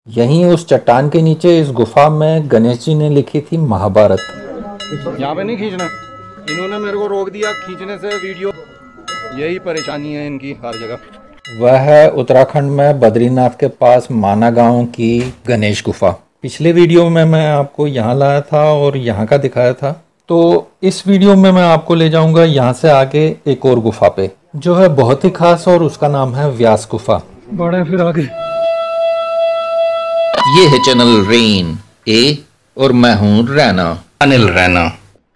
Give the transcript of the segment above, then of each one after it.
यहीं उस चट्टान के नीचे इस गुफा में गणेश जी ने लिखी थी महाभारत। यहाँ पे नहीं खींचना, इन्होंने मेरे को रोक दिया खींचने से वीडियो। यही परेशानी है इनकी हर जगह। वह है उत्तराखंड में बद्रीनाथ के पास माना गांव की गणेश गुफा। पिछले वीडियो में मैं आपको यहाँ लाया था और यहाँ का दिखाया था, तो इस वीडियो में मैं आपको ले जाऊंगा यहाँ से आगे एक और गुफा पे जो है बहुत ही खास, और उसका नाम है व्यास गुफा। बढ़े फिर आगे। ये है चैनल रेन ए और मैं हूँ रैना, अनिल रैना।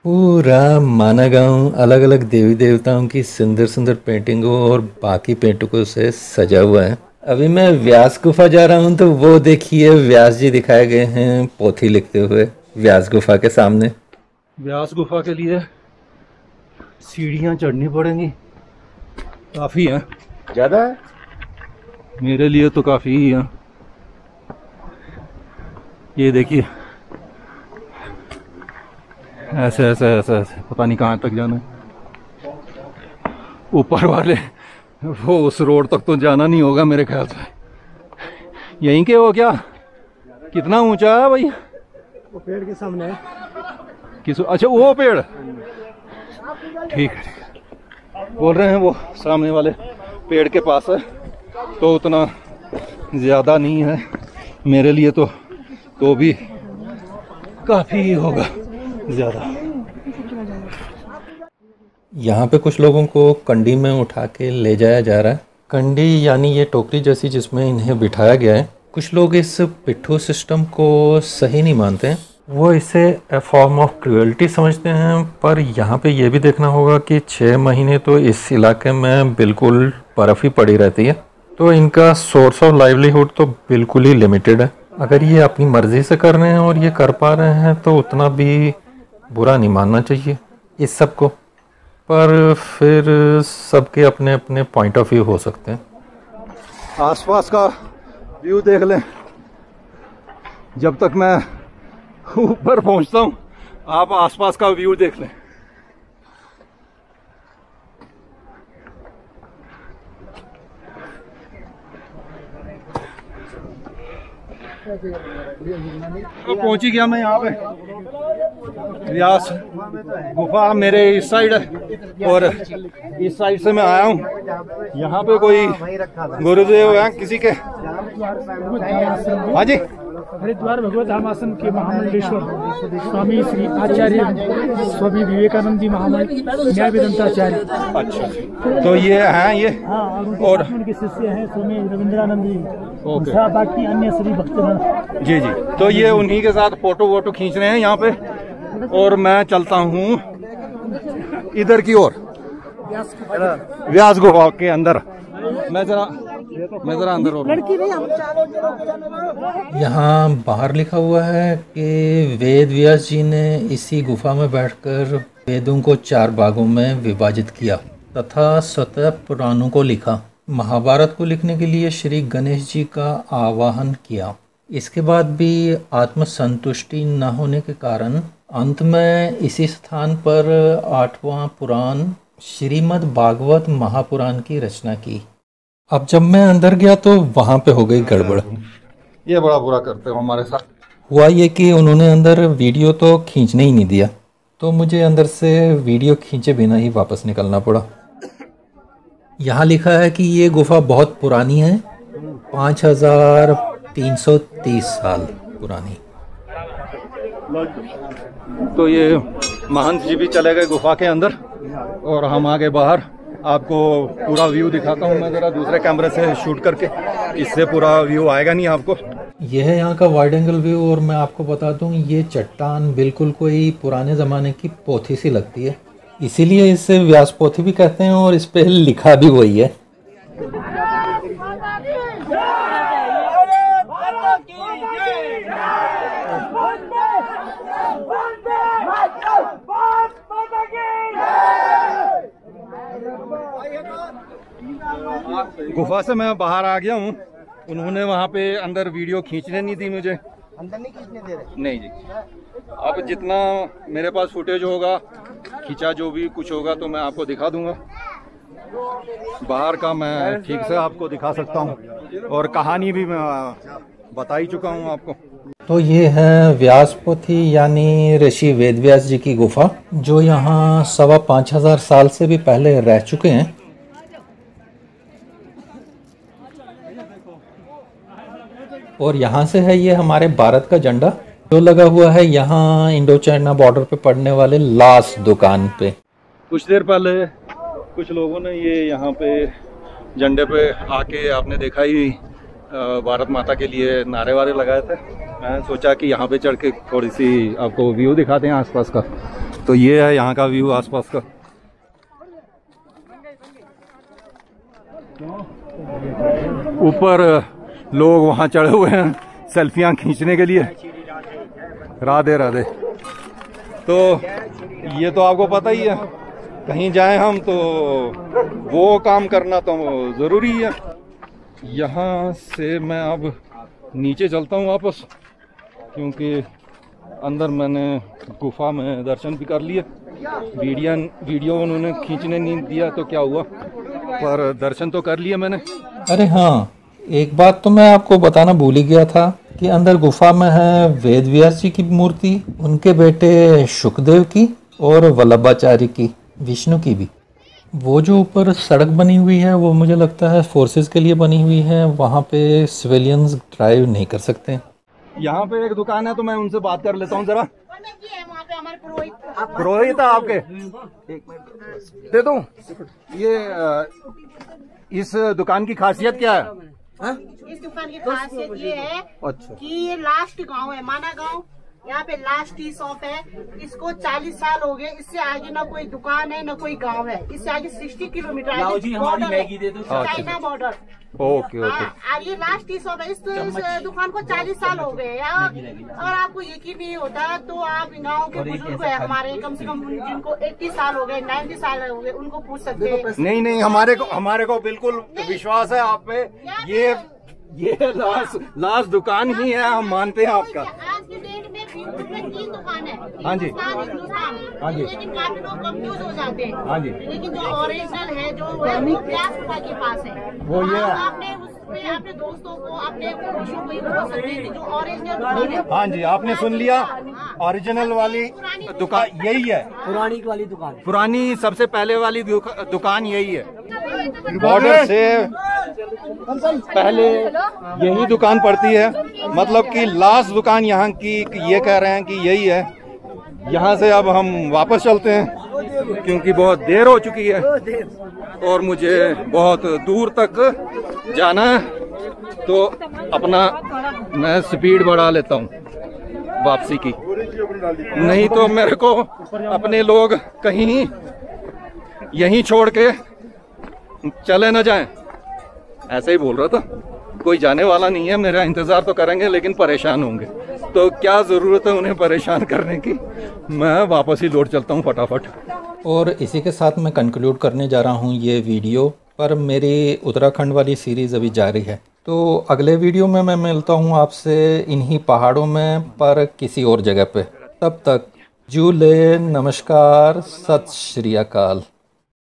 पूरा माना गांव अलग अलग देवी देवताओं की सुंदर सुंदर पेंटिंगों और बाकी पेंटिंगों से सजा हुआ है। अभी मैं व्यास गुफा जा रहा हूँ, तो वो देखिए व्यास जी दिखाए गए हैं पोथी लिखते हुए व्यास गुफा के सामने। व्यास गुफा के लिए सीढ़ियाँ चढ़नी पड़ेंगी, काफ़ी है। ज़्यादा है मेरे लिए तो, काफ़ी ही है। ये देखिए ऐसे ऐसे ऐसे ऐसे, पता नहीं कहाँ तक जाना है। ऊपर वाले वो उस रोड तक तो जाना नहीं होगा मेरे ख्याल से। यहीं के हो क्या? कितना ऊंचा है भाई? वो पेड़ के सामने है। किस? अच्छा वो पेड़, ठीक है। बोल रहे हैं वो सामने वाले पेड़ के पास है, तो उतना ज़्यादा नहीं है मेरे लिए, तो भी काफ़ी ही होगा ज़्यादा। यहाँ पे कुछ लोगों को कंडी में उठा के ले जाया जा रहा है। कंडी यानी ये टोकरी जैसी जिसमें इन्हें बिठाया गया है। कुछ लोग इस पिट्ठू सिस्टम को सही नहीं मानते हैं, वो इसे ए फॉर्म ऑफ क्रूएल्टी समझते हैं। पर यहाँ पे ये भी देखना होगा कि 6 महीने तो इस इलाके में बिल्कुल बर्फ़ ही पड़ी रहती है, तो इनका सोर्स ऑफ लाइवलीहुड तो बिल्कुल ही लिमिटेड है। अगर ये अपनी मर्ज़ी से कर रहे हैं और ये कर पा रहे हैं तो उतना भी बुरा नहीं मानना चाहिए इस सब को। पर फिर सबके अपने अपने पॉइंट ऑफ व्यू हो सकते हैं। आसपास का व्यू देख लें। जब तक मैं ऊपर पहुंचता हूं, आप आसपास का व्यू देख लें। तो पहुंच ही गया मैं यहाँ पे। व्यास गुफा मेरे इस साइड है और इस साइड से मैं आया हूँ। यहाँ पे कोई गुरुदेव हैं किसी के? हाँ जी। हरिद्वार भगवत धाम आश्रम के महामंडलेश्वर स्वामी श्री आचार्य स्वामी विवेकानंद जी महामंडल न्याय वेदांताचार्य। अच्छा, तो ये हैं ये? और उनके शिष्य हैं स्वामी रविंद्रानंद जी, बाकी अन्य सभी भक्तगण। जी जी, तो ये उन्हीं के साथ फोटो वोटो खींच रहे हैं यहाँ पे, और मैं चलता हूँ इधर की ओर व्यास गुफा के अंदर। मैं जरा अंदर हो। यहाँ बाहर लिखा हुआ है कि वेद व्यास जी ने इसी गुफा में बैठकर वेदों को 4 भागों में विभाजित किया तथा स्वतः पुराणों को लिखा। महाभारत को लिखने के लिए श्री गणेश जी का आवाहन किया। इसके बाद भी आत्मसंतुष्टि न होने के कारण अंत में इसी स्थान पर 8वां पुराण श्रीमद् भागवत महापुराण की रचना की। अब जब मैं अंदर गया तो वहाँ पे हो गई गड़बड़। ये बड़ा बुरा करते हो हमारे साथ। हुआ ये कि उन्होंने अंदर वीडियो तो खींचने ही नहीं दिया, तो मुझे अंदर से वीडियो खींचे बिना ही वापस निकलना पड़ा। यहाँ लिखा है कि ये गुफा बहुत पुरानी है, 5330 साल पुरानी। तो ये महंत जी भी चले गए गुफा के अंदर और हम आगे बाहर। आपको पूरा व्यू दिखाता हूँ मैं जरा दूसरे कैमरे से शूट करके, इससे पूरा व्यू आएगा नहीं आपको। यह है यहाँ का वाइड एंगल व्यू, और मैं आपको बता दूँ ये चट्टान बिल्कुल कोई पुराने ज़माने की पोथी सी लगती है, इसीलिए इसे व्यास पोथी भी कहते हैं और इस पे लिखा भी वही है। गुफा से मैं बाहर आ गया हूँ। उन्होंने वहाँ पे अंदर वीडियो खींचने नहीं दी मुझे। अंदर नहीं खींचने दे रहे? नहीं जी। अब जितना मेरे पास फुटेज होगा, खींचा जो भी कुछ होगा, तो मैं आपको दिखा दूंगा। बाहर का मैं ठीक से आपको दिखा सकता हूँ और कहानी भी मैं बता ही चुका हूँ आपको। तो ये है व्यासपोथी यानी ऋषि वेदव्यास जी की गुफा, जो यहाँ 5,500 साल से भी पहले रह चुके हैं। और यहाँ से है ये हमारे भारत का झंडा जो लगा हुआ है यहाँ इंडो चाइना बॉर्डर पे पड़ने वाले लास्ट दुकान पे। कुछ देर पहले कुछ लोगों ने ये यहाँ पे झंडे पे आके आपने देखा ही भारत माता के लिए नारे वारे लगाए थे। मैं सोचा कि यहाँ पे चढ़ के थोड़ी सी आपको व्यू दिखाते हैं आसपास का। तो ये है यहाँ का व्यू आसपास का। ऊपर लोग वहाँ चढ़े हुए हैं सेल्फियाँ खींचने के लिए। राधे राधे। तो ये तो आपको पता ही है, कहीं जाएं हम तो वो काम करना तो ज़रूरी है। यहाँ से मैं अब नीचे चलता हूँ वापस, क्योंकि अंदर मैंने गुफा में दर्शन भी कर लिए। वीडियो उन्होंने खींचने नहीं दिया तो क्या हुआ, पर दर्शन तो कर लिए मैंने। अरे हाँ, एक बात तो मैं आपको बताना भूल ही गया था कि अंदर गुफा में है वेद व्यास जी की मूर्ति, उनके बेटे शुकदेव की और वल्लभाचार्य की, विष्णु की भी। वो जो ऊपर सड़क बनी हुई है वो मुझे लगता है फोर्सेस के लिए बनी हुई है, वहाँ पे सिविलियंस ड्राइव नहीं कर सकते। यहाँ पे एक दुकान है तो मैं उनसे बात कर लेता हूँ जरा। पुरोहित है आपके, दे दूं? ये इस दुकान की खासियत क्या है? इस दुकान की खासियत ये है अच्छा कि ये लास्ट गांव है, माना गांव। यहाँ पे लास्ट टी शॉप है। इसको 40 साल हो गए। इससे आगे ना कोई दुकान है ना कोई गांव है। इससे आगे 60 किलोमीटर बॉर्डर है, चाइना बॉर्डर। Okay okay. और ये लास्ट टी शॉप है। इस दुकान को 40 साल हो गए। अगर आपको यकीन नहीं होता तो आप गाँव के बुजुर्ग है हमारे, कम से कम जिनको 80 साल हो गए, 90 साल हो गए, उनको पूछ सकते हैं। नहीं, हमारे को बिल्कुल विश्वास है आप पे। ये लास्ट दुकान ही है, हम मानते हैं आपका। आज के डेट में 3 दुकान है। हाँ जी, हाँ जी। लेकिन काफी लोग कंफ्यूज हो जाते हैं। हाँ जी। लेकिन जो ओरिजिनल है, जो व्यास के पास है, वो ये है। आपने उसमें अपने दोस्तों को, अपने पुरुषों को ये बोल सकते हैं कि जो ओरिजिनल है। हाँ जी, आपने सुन लिया, ओरिजिनल वाली दुकान यही है। पुरानी वाली दुकान, पुरानी सबसे पहले वाली दुकान यही है। बॉर्डर से पहले यही दुकान पड़ती है, मतलब कि लास्ट दुकान यहाँ की ये कह रहे हैं कि यही है। यहाँ से अब हम वापस चलते हैं क्योंकि बहुत देर हो चुकी है और मुझे बहुत दूर तक जाना है, तो अपना मैं स्पीड बढ़ा लेता हूँ वापसी की, नहीं तो मेरे को अपने लोग कहीं यहीं छोड़ के चले न जाएं। ऐसे ही बोल रहा था, कोई जाने वाला नहीं है, मेरा इंतज़ार तो करेंगे लेकिन परेशान होंगे, तो क्या ज़रूरत है उन्हें परेशान करने की। मैं वापस ही लौट चलता हूँ फटाफट। और इसी के साथ मैं कंक्लूड करने जा रहा हूँ ये वीडियो, पर मेरी उत्तराखंड वाली सीरीज़ अभी जारी है। तो अगले वीडियो में मैं मिलता हूँ आपसे इन्हीं पहाड़ों में, पर किसी और जगह पे। तब तक जूले, नमस्कार, सत श्री अकाल।